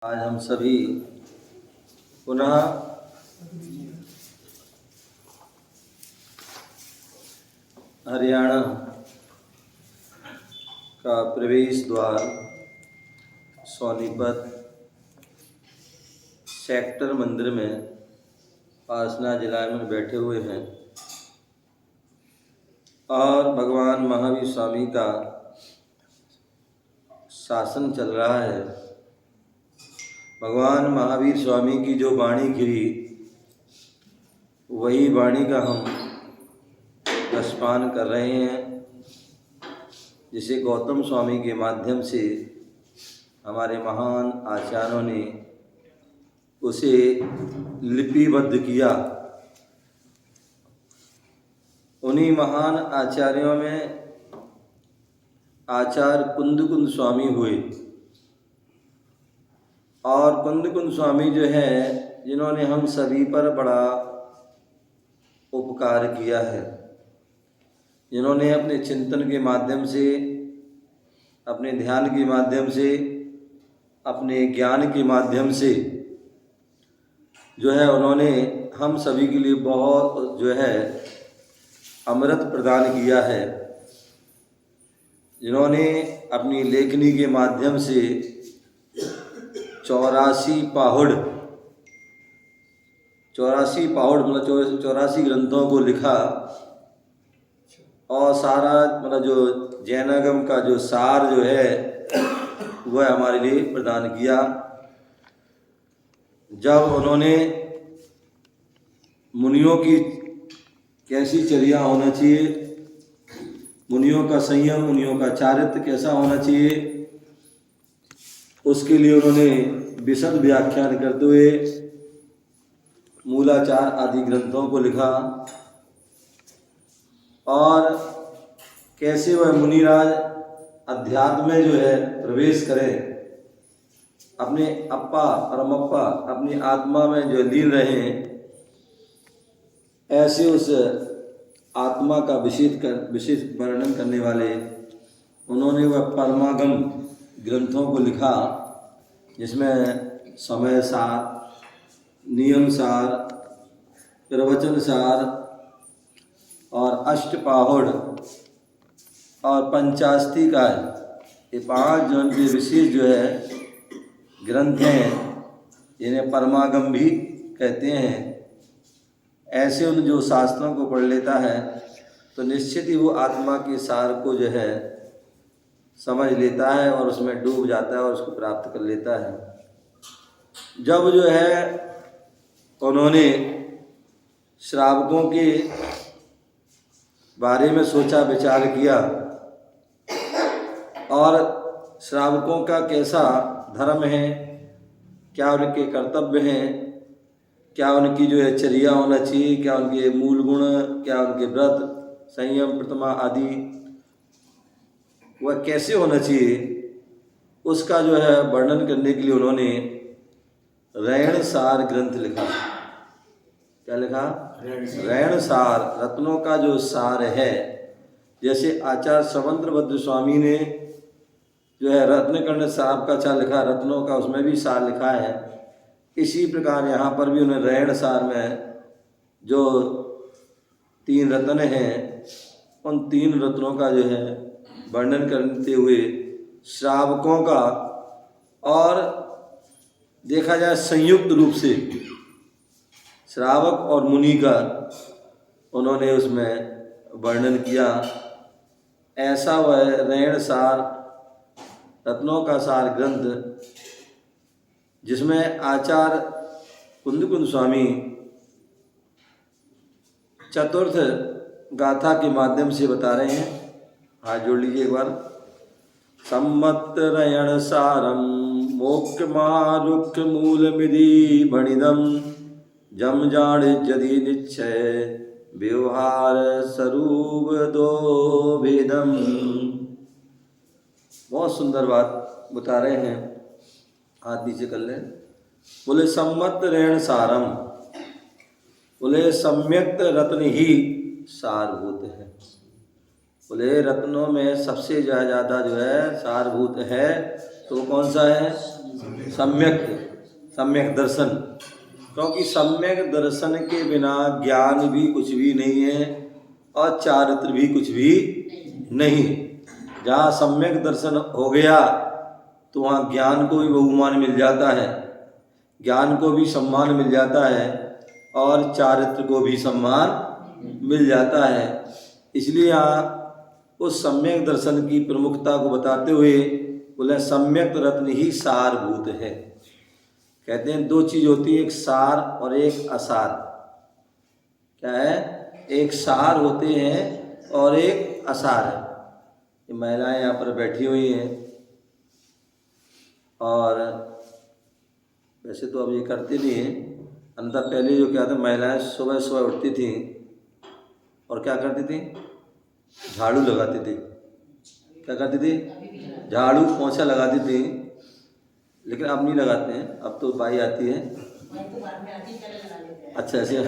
आज हम सभी पुनः हरियाणा का प्रवेश द्वार सोनीपत सेक्टर मंदिर में पासना जिला में बैठे हुए हैं और भगवान महावीर स्वामी का शासन चल रहा है। भगवान महावीर स्वामी की जो वाणी गिरी वही वाणी का हम रसपान कर रहे हैं, जिसे गौतम स्वामी के माध्यम से हमारे महान आचार्यों ने उसे लिपिबद्ध किया। उन्हीं महान आचार्यों में आचार्य कुंदकुंद स्वामी हुए और कुंदकुंद स्वामी जो है जिन्होंने हम सभी पर बड़ा उपकार किया है, जिन्होंने अपने चिंतन के माध्यम से, अपने ध्यान के माध्यम से, अपने ज्ञान के माध्यम से जो है उन्होंने हम सभी के लिए बहुत जो है अमृत प्रदान किया है। जिन्होंने अपनी लेखनी के माध्यम से 84 पहाड़ मतलब 84 ग्रंथों को लिखा और सारा मतलब जो जैनागम का जो सार जो है वह हमारे लिए प्रदान किया। जब उन्होंने मुनियों की कैसी चर्या होना चाहिए, मुनियों का संयम, मुनियों का चारित्र कैसा होना चाहिए, उसके लिए उन्होंने विशद व्याख्यान करते हुए मूलाचार आदि ग्रंथों को लिखा और कैसे वह मुनिराज अध्यात्म में जो है प्रवेश करें, अपने अप्पा परमप्पा अपनी आत्मा में जो लीन रहें, ऐसे उस आत्मा का विशेष वर्णन करने वाले उन्होंने वह परमागम ग्रंथों को लिखा, जिसमें समय सार, नियम सार, प्रवचन सार और अष्टपाहुड़ और पंचास्तिकाय, ये 5 जो उनके विशेष जो है ग्रंथ हैं, जिन्हें परमागम भी कहते हैं। ऐसे उन जो शास्त्रों को पढ़ लेता है तो निश्चित ही वो आत्मा के सार को जो है समझ लेता है और उसमें डूब जाता है और उसको प्राप्त कर लेता है। जब जो है उन्होंने श्रावकों के बारे में सोचा विचार किया और श्रावकों का कैसा धर्म है, क्या उनके कर्तव्य हैं, क्या उनकी जो है चर्या होना चाहिए, क्या उनके मूल गुण, क्या उनके व्रत संयम प्रतिमा आदि वह कैसे होना चाहिए, उसका जो है वर्णन करने के लिए उन्होंने रैण सार ग्रंथ लिखा। क्या लिखा? रैण सार, रत्नों का जो सार है। जैसे आचार्य समंत्रभद्र स्वामी ने जो है रत्नकर्ण साहब का चार लिखा, रत्नों का उसमें भी सार लिखा है। इसी प्रकार यहाँ पर भी उन्हें रैण सार में जो 3 रत्न हैं, उन 3 रत्नों का जो है वर्णन करते हुए श्रावकों का और देखा जाए संयुक्त रूप से श्रावक और मुनि का उन्होंने उसमें वर्णन किया। ऐसा वह रैण सार, रत्नों का सार ग्रंथ, जिसमें आचार्य कुंदकुंद स्वामी चतुर्थ गाथा के माध्यम से बता रहे हैं। हाथ जोड़ लीजिए एक बार। सम्मत्रयण सारम मोक्ष महारुक्ष मूल विधि भणिदम जम जाड़ जदि निश्चय व्यवहार स्वरूप दो भेदम। बहुत सुंदर बात बता रहे हैं, हाथ नीचे कर लें। बोले सम्मत ऋण सारम, बोले सम्यक्त रत्न ही सारभूत है। बोले रत्नों में सबसे ज़्यादा जो है सारभूत है तो कौन सा है? सम्यक दर्शन, क्योंकि सम्यक दर्शन के बिना ज्ञान भी कुछ भी नहीं है और चारित्र भी कुछ भी नहीं। जहाँ सम्यक दर्शन हो गया तो वहाँ ज्ञान को भी बहुमान मिल जाता है, ज्ञान को भी सम्मान मिल जाता है और चारित्र को भी सम्मान मिल जाता है। इसलिए यहाँ उस सम्यक दर्शन की प्रमुखता को बताते हुए बोले सम्यक रत्न ही सारभूत है। कहते हैं दो चीज होती है, एक सार और एक असार। क्या है? एक सार होते हैं और एक असार है। ये महिलाएं यहाँ पर बैठी हुई हैं और वैसे तो अब ये करते नहीं हैं, अंदर पहले जो क्या था, महिलाएं सुबह सुबह उठती थी और क्या करती थी? झाड़ू लगाती थी। क्या करती थी? झाड़ू पोंछा लगाती थी। लेकिन अब नहीं लगाते हैं, अब तो बाई आती है। अच्छा ऐसे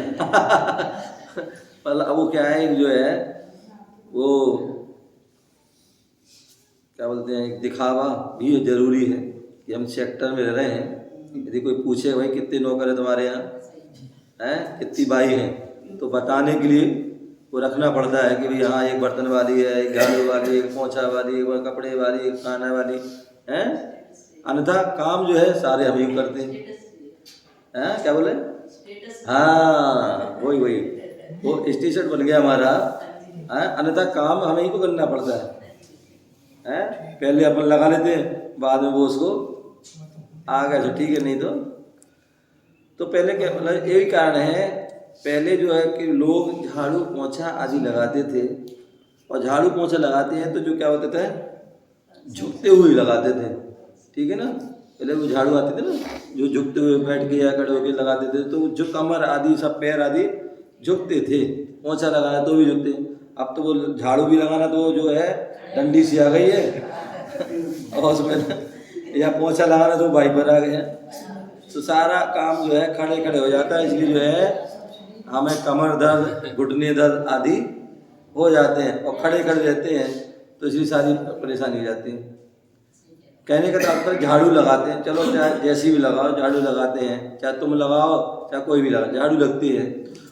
मतलब अब वो क्या है, जो है वो क्या बोलते हैं, एक दिखावा भी जरूरी है कि हम सेक्टर में रह रहे हैं। यदि कोई पूछे भाई कितने नौकर है तुम्हारे यहाँ, हैं कितनी बाई हैं, तो बताने के लिए वो रखना पड़ता है कि भाई यहाँ एक बर्तन वाली है, एक झाड़ू वाली, एक पोंछा वाली, एक कपड़े वाली, एक खाना वाली हैं। अन्यथा काम जो है सारे हम ही करते हैं। क्या बोले? हाँ वही वो स्टेशन बन गया हमारा। अन्यथा काम हमें ही को करना पड़ता है। पहले अपन लगा लेते हैं, बाद में वो उसको आ गया तो ठीक है, नहीं तो पहले क्या मतलब यही कारण है, पहले जो है कि लोग झाड़ू पोंछा आदि लगाते थे और झाड़ू पोंछा लगाते हैं तो जो क्या होता था, झुकते हुए लगाते थे। ठीक है ना? पहले वो झाड़ू आते थे ना, जो झुकते हुए बैठ के या खड़े होकर लगाते थे, तो जो कमर आदि सब पैर आदि झुकते थे। पोंछा लगाना तो भी झुकते। अब तो वो झाड़ू भी लगाना तो जो है डंडी सी आ गई है और उसमें या पोंछा लगाना तो भाई पर आ गया, तो सारा काम जो है खड़े खड़े हो जाता है। इसलिए जो है हमें कमर दर्द, घुटने दर्द आदि हो जाते हैं और खड़े खड़े रहते हैं, तो इसलिए सारी परेशानी हो जाती है। कहने का तात्पर्य झाड़ू लगाते हैं, चलो चाहे जैसी भी लगाओ झाड़ू लगाते हैं, चाहे तुम लगाओ चाहे कोई भी लगाओ, झाड़ू लगती है।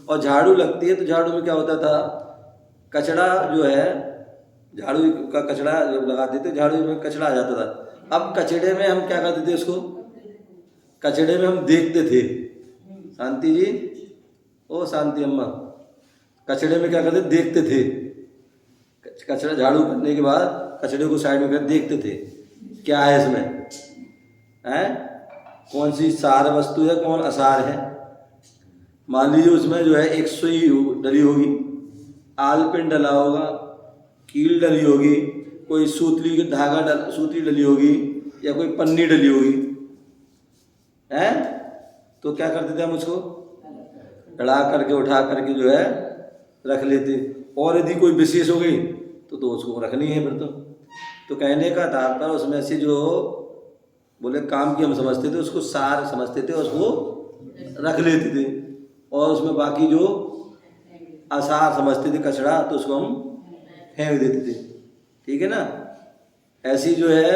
और झाड़ू लगती है तो झाड़ू में क्या होता था, कचड़ा जो है, झाड़ू का कचड़ा जब लगाते थे झाड़ू में कचड़ा आ जाता था। अब कचड़े में हम क्या करते थे, उसको कचड़े में हम देखते थे। शांति जी, ओ शांति अम्मा, कचड़े में क्या करते, देखते थे। कचड़ा झाड़ू करने के बाद कचड़े को साइड में कर देखते थे क्या है इसमें, कौन सी सार वस्तु है, कौन असार है। मान लीजिए उसमें जो है एक सुई डली होगी, आलपिन डला होगा, कील डली होगी, कोई सूतली सूतली डली होगी या कोई पन्नी डली होगी, तो क्या करते थे हम उसको लड़ा करके उठा करके जो है रख लेते। और यदि कोई विशेष हो गई तो उसको रखनी है फिर तो कहने का तात्पर्य उसमें से जो बोले काम की हम समझते थे उसको सार समझते थे, उसको रख लेते थे, और उसमें बाकी जो आसार समझते थे कचड़ा तो उसको हम फेंक देते थे। ठीक है ना? ऐसी जो है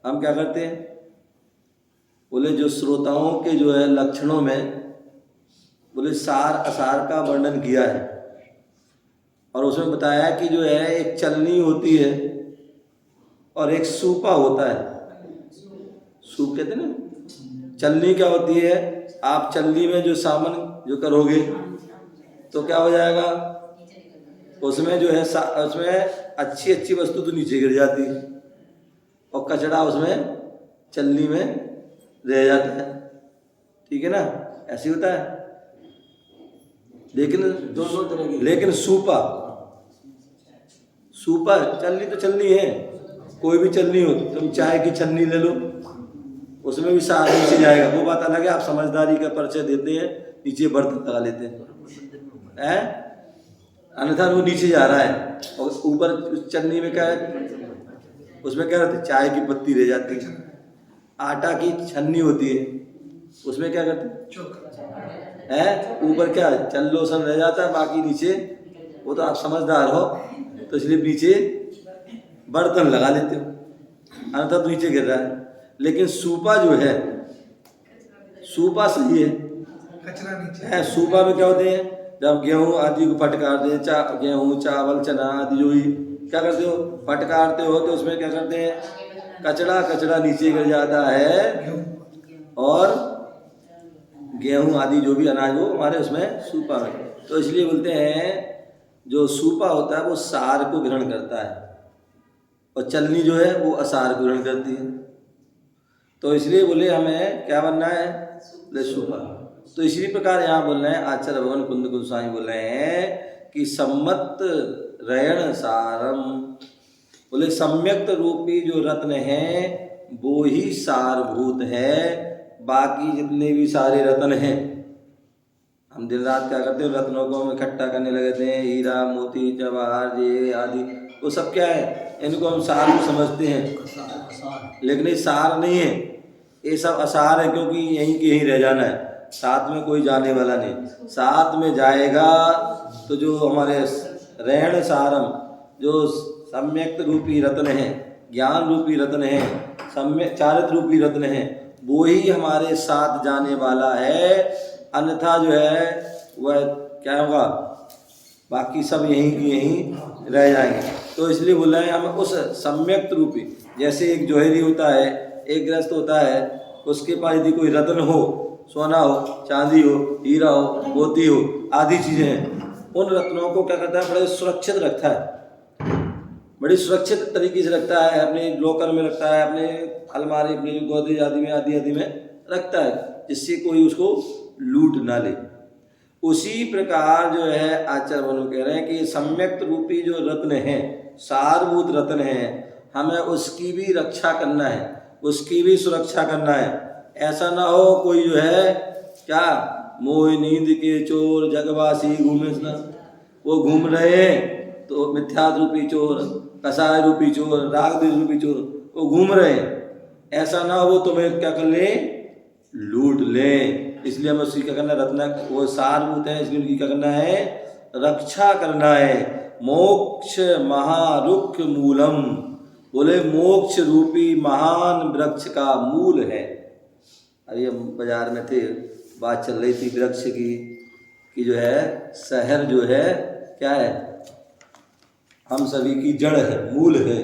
हम क्या करते हैं, बोले जो श्रोताओं के जो है लक्षणों में बोले सार असार का वर्णन किया है, और उसमें बताया कि जो है एक चलनी होती है और एक सूपा होता है। सूप कहते हैं ना, चलनी क्या होती है, आप चलनी में जो सामान जो करोगे तो क्या हो जाएगा, उसमें जो है उसमें अच्छी अच्छी वस्तु तो नीचे गिर जाती है और कचड़ा उसमें चलनी में रह जाता है। ठीक है ना? ऐसे होता है। लेकिन दोनों तरह की, लेकिन सूपा चलनी तो चलनी है, कोई भी चलनी हो, तुम चाय की छन्नी ले लो, उसमें भी सार नीचे जाएगा। वो बात अलग है, आप समझदारी का परिचय देते हैं, नीचे बर्तन लगा लेते हैं, अन्यथा वो नीचे जा रहा है और ऊपर चन्नी में क्या है, उसमें क्या रहता है, चाय की पत्ती रह जाती है। आटा की छन्नी होती है, उसमें क्या करते हैं, ऊपर क्या चल्लो सन रह जाता है, बाकी नीचे वो तो आप समझदार हो तो इसलिए नीचे बर्तन लगा लेते हो, अन्यथा तो नीचे गिर रहा है। लेकिन सूपा जो है, सूपा सही है, कचरा नीचे है। सूपा में क्या होते हैं, जब गेहूं आदि को फटकारते हैं, गेहूं चावल चना आदि जो ही क्या करते हो, फटकारते हो, तो उसमें क्या करते हैं, कचरा कचरा नीचे गिर जाता है, और गेहूं आदि जो भी अनाज हो हमारे उसमें सूपा में। तो इसलिए बोलते हैं जो सूपा होता है वो सार को ग्रहण करता है, और चलनी जो है वो असार को ग्रहण करती है। तो इसलिए बोले हमें क्या बनना है, ले सूपा। तो इसी प्रकार यहाँ बोल रहे हैं आचार्य भगवान कुंद गोस्वामी बोल रहे हैं कि सम्मत रयण सारम, बोले सम्यक्त रूपी जो रत्न है वो ही सारभूत है, बाकी जितने भी सारे रत्न हैं, हम दिन रात क्या करते हैं, रत्नों को हम इकट्ठा करने लगते हैं, हीरा मोती जवाहर ये आदि, वो सब क्या है, इनको हम सार समझते हैं, लेकिन ये सार नहीं है, ये सब असार है, क्योंकि यहीं के यहीं रह जाना है, साथ में कोई जाने वाला नहीं। साथ में जाएगा तो जो हमारे रहण सारम, जो सम्यक्त रूपी रत्न है, ज्ञान रूपी रत्न है, सम्यक चारित्र रूपी रत्न है, वो ही हमारे साथ जाने वाला है, अन्यथा जो है वह क्या होगा, बाकी सब यहीं की यहीं रह जाएंगे। तो इसलिए बोला है हम उस सम्यक्त रूपी, जैसे एक जोहरी होता है, एक ग्रस्त होता है, उसके पास यदि कोई रत्न हो, सोना हो, चांदी हो, हीरा हो, मोती हो आदि चीज़ें हैं, उन रत्नों को क्या करता है, बड़े सुरक्षित रखता है, बड़ी सुरक्षित तरीके से रखता है, अपने लॉकर में रखता है, अपने अलमारी, अपनी गोदरेज आदि में रखता है, जिससे कोई उसको लूट ना ले। उसी प्रकार जो है आचार्य बनो कह रहे हैं कि सम्यक्त रूपी जो रत्न है, सारभूत रत्न है, हमें उसकी भी रक्षा करना है, उसकी भी सुरक्षा करना है। ऐसा ना हो कोई जो है क्या, मोह नींद के चोर जगवासी घूमे ना, वो घूम रहे हैं तो मिथ्यात्व रूपी चोर, कसाय रूपी चोर, राग द्वेष रूपी चोर, वो घूम रहे हैं, ऐसा ना हो तुम्हें क्या कर ले, लूट ले। इसलिए हमें उसकी क्या करना है, रत्न वो सारभूत है, इसलिए उनकी क्या करना है, रक्षा करना है। मोक्ष महारुक्ष मूलम, बोले मोक्ष रूपी महान वृक्ष का मूल है। अभी हम बाजार में थे, बात चल रही थी वृक्ष की, कि जो है शहर जो है क्या है, हम सभी की जड़ है, मूल है,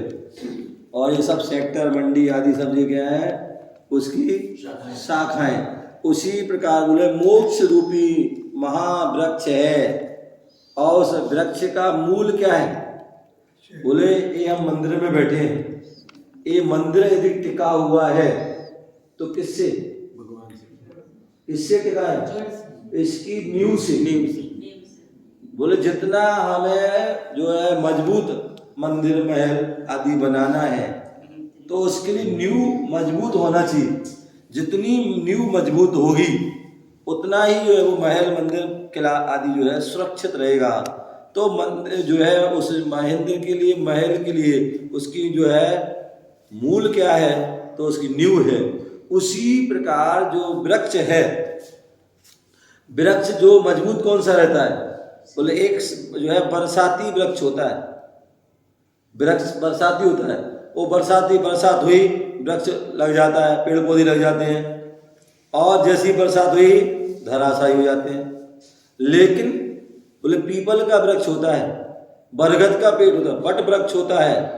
और ये सब सेक्टर मंडी आदि सब जो क्या है उसकी शाखाएं। उसी प्रकार बोले मोक्ष रूपी महावृक्ष है, और उस वृक्ष का मूल क्या है, बोले ये हम मंदिर में बैठे हैं, ये मंदिर यदि टिका हुआ है तो किससे, भगवान से, इससे टिका है, इसकी नींव से। बोले जितना हमें जो है मजबूत मंदिर महल आदि बनाना है तो उसके लिए नींव मजबूत होना चाहिए, जितनी नींव मजबूत होगी उतना ही जो है वो महल मंदिर किला आदि जो है सुरक्षित रहेगा। तो मंदिर जो है उस मंदिर के लिए, महल के लिए उसकी जो है मूल क्या है, तो उसकी नींव है। उसी प्रकार जो वृक्ष है, वृक्ष जो मजबूत कौन सा रहता है, बोले एक जो है बरसाती वृक्ष होता है, वृक्ष बरसाती होता है, वो बरसात हुई वृक्ष लग जाता है, पेड़ पौधे लग जाते हैं, और जैसी बरसात हुई धराशायी हो जाते हैं। लेकिन बोले पीपल का वृक्ष होता है, बरगद का पेड़ होता है, बट वृक्ष होता है,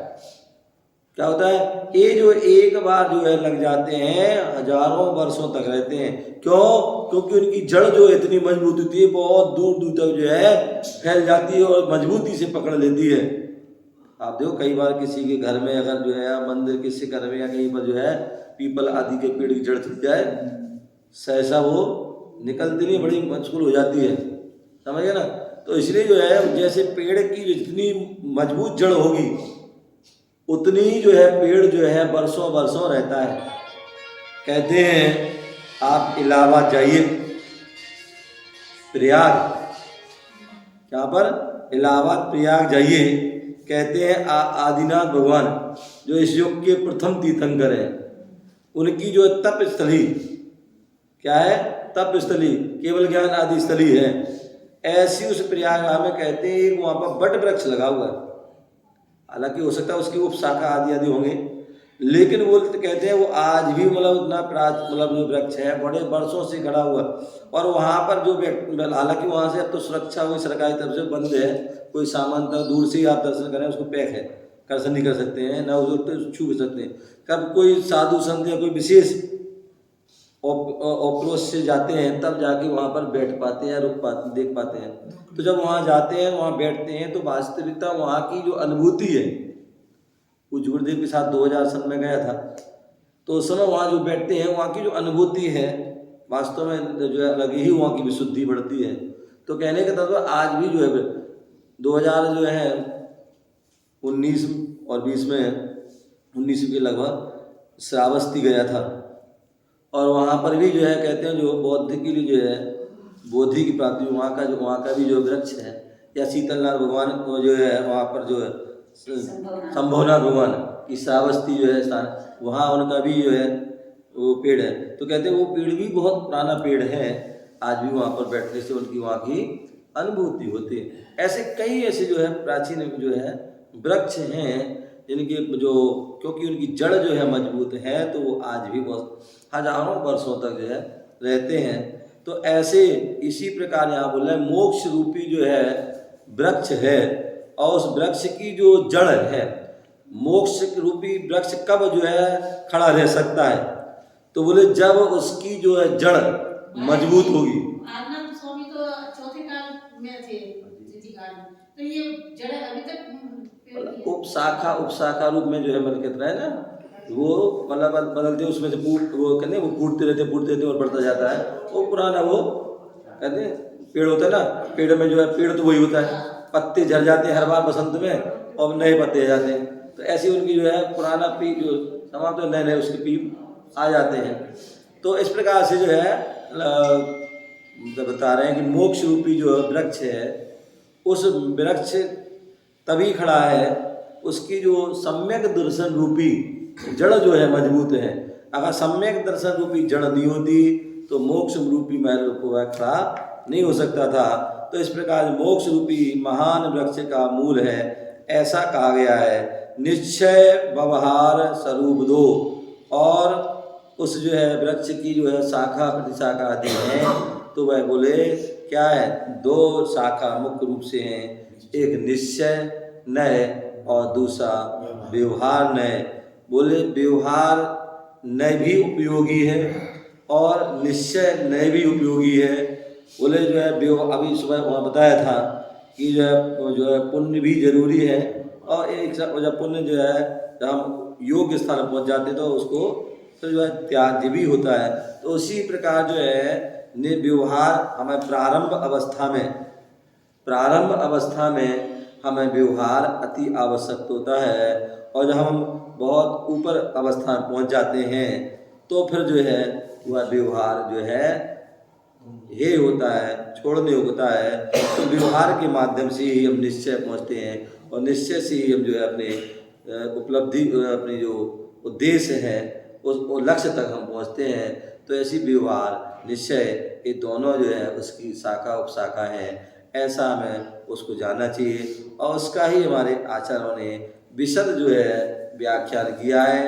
क्या होता है, ये जो एक बार जो है लग जाते हैं हजारों वर्षों तक रहते हैं। क्यों, क्योंकि उनकी जड़ जो है इतनी मजबूत होती है, बहुत दूर दूर तक जो है फैल जाती है और मजबूती से पकड़ लेती है। आप देखो कई बार किसी के घर में अगर जो है मंदिर किसी घर में या कहीं पर जो है पीपल आदि के पेड़ की जड़ टूट जाए, सहसा वो निकलती नहीं, बड़ी मुश्किल हो जाती है, समझ गए ना। तो इसलिए जो है जैसे पेड़ की जितनी मजबूत जड़ होगी उतनी जो है पेड़ जो है बरसों बरसों रहता है। कहते हैं आप इलाहाबाद जाइए, प्रयाग, यहाँ पर इलाहाबाद प्रयाग जाइए, कहते हैं आदिनाथ भगवान जो इस युग के प्रथम तीर्थंकर हैं, उनकी जो तप स्थली क्या है, तप स्थली केवल ज्ञान आदि स्थली है। ऐसी उस प्रयागराज में कहते हैं वहाँ पर बट वृक्ष लगा हुआ है, हालांकि हो सकता है उसकी उपशाखा आदि आदि होंगे, लेकिन वो कहते हैं वो आज भी मतलब उतना मतलब जो वृक्ष है बड़े वर्षों से खड़ा हुआ। और वहाँ पर जो हालांकि वहाँ से अब तो सुरक्षा हुई सरकारी तरफ से बंद है, कोई सामान तक दूर से ही आप दर्शन करें उसको पैक है, दर्शन नहीं कर सकते हैं ना उसको छू सकते हैं। कब कोई साधु संत या कोई विशेष ऑप्रोच से जाते हैं तब जाके वहाँ पर बैठ पाते हैं, रुक पाते, देख पाते हैं। तो जब वहाँ जाते हैं वहाँ बैठते हैं तो वास्तविकता वहाँ की जो अनुभूति है, कुछ गुरुदेव के साथ 2000 सन में गया था, तो उस समय वहाँ जो बैठते हैं वहाँ की जो अनुभूति है वास्तव में जो है अलग ही वहाँ की विशुद्धि बढ़ती है। तो कहने का मतलब आज भी जो है 2000 जो है 19 और 20 में 19 के लगभग श्रावस्ती गया था, और वहाँ पर भी जो है कहते हैं जो बौद्ध के लिए जो है बोधि की प्राप्ति वहाँ का भी जो वृक्ष है, या शीतलनाथ भगवान को जो है वहाँ पर जो है संभवनाथ भगवान की श्रावस्ती जो है स्थान, वहाँ उनका भी जो है वो पेड़ है। तो कहते हैं वो पेड़ भी बहुत पुराना पेड़ है, आज भी वहाँ पर बैठने से उनकी वहाँ की अनुभूति होती है। ऐसे कई ऐसे जो है प्राचीन जो है वृक्ष हैं जिनके जो क्योंकि उनकी जड़ जो है मजबूत है तो वो आज भी बहुत हजारों वर्षों तक जो है रहते हैं। तो ऐसे इसी प्रकार यहाँ बोल रहे हैं मोक्ष रूपी जो है वृक्ष है, और उस वृक्ष की जो जड़ है, मोक्ष रूपी वृक्ष कब जो है खड़ा रह सकता है, तो बोले जब उसकी जो है जड़ मजबूत होगी। आनंद स्वामी तो चौथे काल में थे, तो ये जड़ अभी तक उपशाखा रूप में जो है मतलब कहता है ना, वो मतलब बदलते उसमें से फूटते रहते और बढ़ता जाता है। वो पुराना वो कहते हैं पेड़ होता है ना, पेड़ में जो है पेड़ तो वही होता है, पत्ते झड़ जाते हैं हर बार बसंत में और नए पत्ते आ जाते हैं। तो ऐसी उनकी जो है पुराना पी जो समाप्त नए नए उसके पीप आ जाते हैं। तो इस प्रकार से जो है बता रहे हैं कि मोक्ष रूपी जो वृक्ष है, उस वृक्ष तभी खड़ा है उसकी जो सम्यक दर्शन रूपी जड़ जो है मजबूत है। अगर सम्यक दर्शन रूपी जड़ नहीं होती तो मोक्ष रूपी महल को वह खड़ा नहीं हो सकता था। तो इस प्रकार मोक्ष रूपी महान वृक्ष का मूल है, ऐसा कहा गया है। निश्चय व्यवहार स्वरूप दो, और उस जो है वृक्ष की जो है शाखा प्रतिशाखा आदि है, तो वह बोले क्या है, दो शाखा मुख्य रूप से हैं, एक निश्चय नय और दूसरा व्यवहार नय। बोले व्यवहार नय भी उपयोगी है और निश्चय नय भी उपयोगी है। बोले जो है अभी सुबह वहाँ बताया था कि जो है पुण्य भी जरूरी है, और एक जब पुण्य जो है जब हम योग्य स्थान पर पहुँच जाते तो उसको तो जो है त्याज्य भी होता है। तो उसी प्रकार जो है व्यवहार हमें प्रारंभ अवस्था में हमें व्यवहार अति आवश्यक होता है, और जब हम बहुत ऊपर अवस्था में पहुंच जाते हैं तो फिर जो है वह व्यवहार जो है ये होता है, छोड़ने होता है। तो व्यवहार के माध्यम से ही हम निश्चय पहुंचते हैं, और निश्चय से ही हम जो है अपने उपलब्धि अपनी जो उद्देश्य है उस लक्ष्य तक हम पहुंचते हैं। तो ऐसी व्यवहार निश्चय ये दोनों जो है उसकी शाखा उपशाखा है, ऐसा हमें उसको जानना चाहिए। और उसका ही हमारे आचार्यों ने विशद जो है व्याख्यान किया है,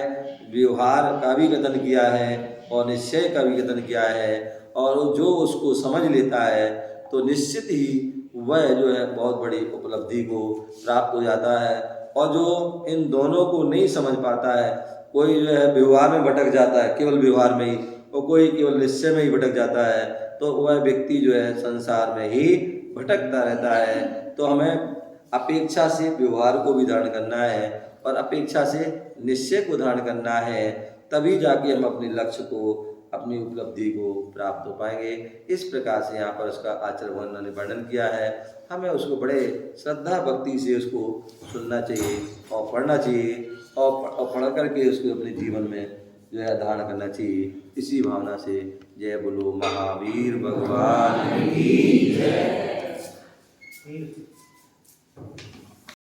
व्यवहार का भी कथन किया है और निश्चय का भी कथन किया है। और जो उसको समझ लेता है तो निश्चित ही वह जो है बहुत बड़ी उपलब्धि को प्राप्त हो जाता है। और जो इन दोनों को नहीं समझ पाता है, कोई जो है व्यवहार में भटक जाता है, केवल व्यवहार में ही, और कोई केवल निश्चय में ही भटक जाता है, तो वह व्यक्ति जो है संसार में ही भटकता रहता है। तो हमें अपेक्षा से व्यवहार को भी धारण करना है और अपेक्षा से निश्चय को धारण करना है, तभी जाके हम अपने लक्ष्य को, अपनी उपलब्धि को प्राप्त हो पाएंगे। इस प्रकार से यहाँ पर उसका आचार्य वर्णन ने वर्णन किया है। हमें उसको बड़े श्रद्धा भक्ति से उसको सुनना चाहिए और पढ़ना चाहिए, और पढ़ करके उसको अपने जीवन में जो है धारण करना चाहिए। इसी भावना से जय बोलो महावीर भगवान की जय।